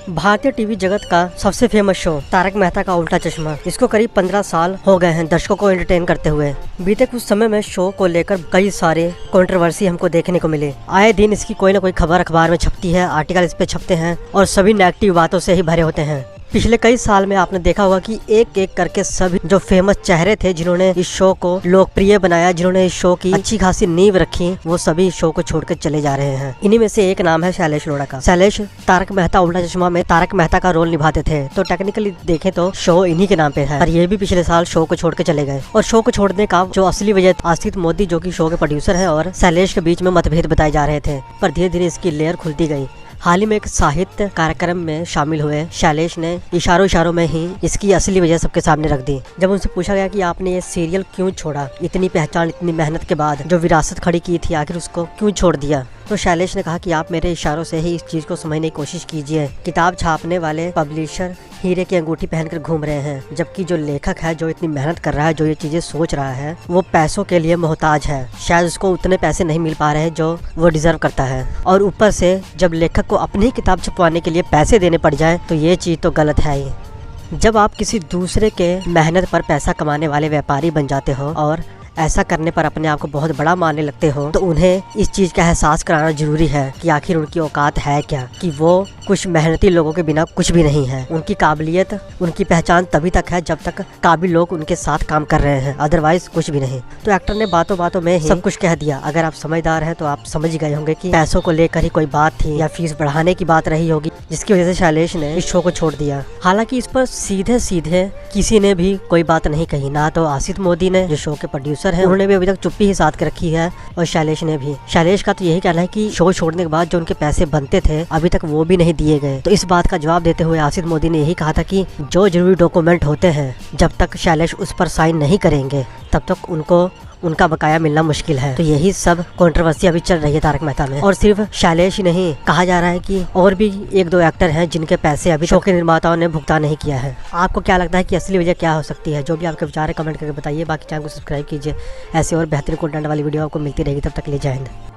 भारतीय टीवी जगत का सबसे फेमस शो तारक मेहता का उल्टा चश्मा, इसको करीब 15 साल हो गए हैं दर्शकों को एंटरटेन करते हुए। बीते कुछ समय में शो को लेकर कई सारे कंट्रोवर्सी हमको देखने को मिले। आए दिन इसकी कोई न कोई खबर अखबार में छपती है, आर्टिकल इस पे छपते हैं और सभी नेगेटिव बातों से ही भरे होते हैं। पिछले कई साल में आपने देखा होगा कि एक एक करके सभी जो फेमस चेहरे थे जिन्होंने इस शो को लोकप्रिय बनाया, जिन्होंने इस शो की अच्छी खासी नींव रखी, वो सभी शो को छोड़कर चले जा रहे हैं। इन्हीं में से एक नाम है शैलेश लोढ़ा का। शैलेश तारक मेहता उल्टा चश्मा में तारक मेहता का रोल निभाते थे, तो टेक्निकली देखें तो शो इन्हीं के नाम पे है। और ये भी पिछले साल शो को छोड़ के चले गए। और शो को छोड़ने का जो असली वजह आसित मोदी जो की शो के प्रोड्यूसर है और शैलेश के बीच में मतभेद बताए जा रहे थे, पर धीरे धीरे इसकी लेयर खुलती गई। हाल ही में एक साहित्य कार्यक्रम में शामिल हुए शैलेश ने इशारों में ही इसकी असली वजह सबके सामने रख दी। जब उनसे पूछा गया कि आपने ये सीरियल क्यों छोड़ा, इतनी पहचान इतनी मेहनत के बाद जो विरासत खड़ी की थी, आखिर उसको क्यों छोड़ दिया, तो शैलेश ने कहा कि आप मेरे इशारों से ही इस चीज को समझने की कोशिश कीजिए। किताब छापने वाले पब्लिशर हीरे की अंगूठी पहनकर घूम रहे हैं, जबकि जो लेखक है, जो इतनी मेहनत कर रहा है, जो ये चीजें सोच रहा है, वो पैसों के लिए मोहताज है। शायद उसको उतने पैसे नहीं मिल पा रहे हैं जो वो डिजर्व करता है। और ऊपर से जब लेखक को अपनी ही किताब छपवाने के लिए पैसे देने पड़ जाए तो ये चीज तो गलत है ही। जब आप किसी दूसरे के मेहनत पर पैसा कमाने वाले व्यापारी बन जाते हो और ऐसा करने पर अपने आप को बहुत बड़ा मानने लगते हो, तो उन्हें इस चीज का एहसास कराना जरूरी है कि आखिर उनकी औकात है क्या, कि वो कुछ मेहनती लोगों के बिना कुछ भी नहीं है। उनकी काबिलियत, उनकी पहचान तभी तक है जब तक काबिल लोग उनके साथ काम कर रहे हैं, अदरवाइज कुछ भी नहीं। तो एक्टर ने बातों बातों में ही सब कुछ कह दिया। अगर आप समझदार हैं तो आप समझ गए होंगे कि पैसों को लेकर ही कोई बात थी या फीस बढ़ाने की बात रही होगी, जिसकी वजह से शैलेश ने इस शो को छोड़ दिया। हालांकि इस पर सीधे सीधे किसी ने भी कोई बात नहीं कही, ना तो आसित मोदी ने जो शो के प्रोड्यूसर है, उन्होंने भी अभी तक चुप्पी ही साध के रखी है, और शैलेश ने भी। शैलेश का तो यही कहना है कि शो छोड़ने के बाद जो उनके पैसे बनते थे अभी तक वो भी नहीं दिए गए। तो इस बात का जवाब देते हुए आसित मोदी ने यही कहा था कि जो जरूरी डॉक्यूमेंट होते हैं, जब तक शैलेश उस पर साइन नहीं करेंगे तब तक उनको उनका बकाया मिलना मुश्किल है। तो यही सब कंट्रोवर्सी अभी चल रही है तारक मेहता में। और सिर्फ शैलेश ही नहीं, कहा जा रहा है कि और भी एक दो एक्टर हैं जिनके पैसे अभी शो के निर्माताओं ने भुगतान नहीं किया है। आपको क्या लगता है कि असली वजह क्या हो सकती है? जो भी आपके विचार है कमेंट करके बताइए। बाकी चैनल को सब्सक्राइब कीजिए। ऐसे और बेहतरीन कंटेंट वाली वीडियो आपको मिलती रहेगी। तब तक के लिए जय हिंद।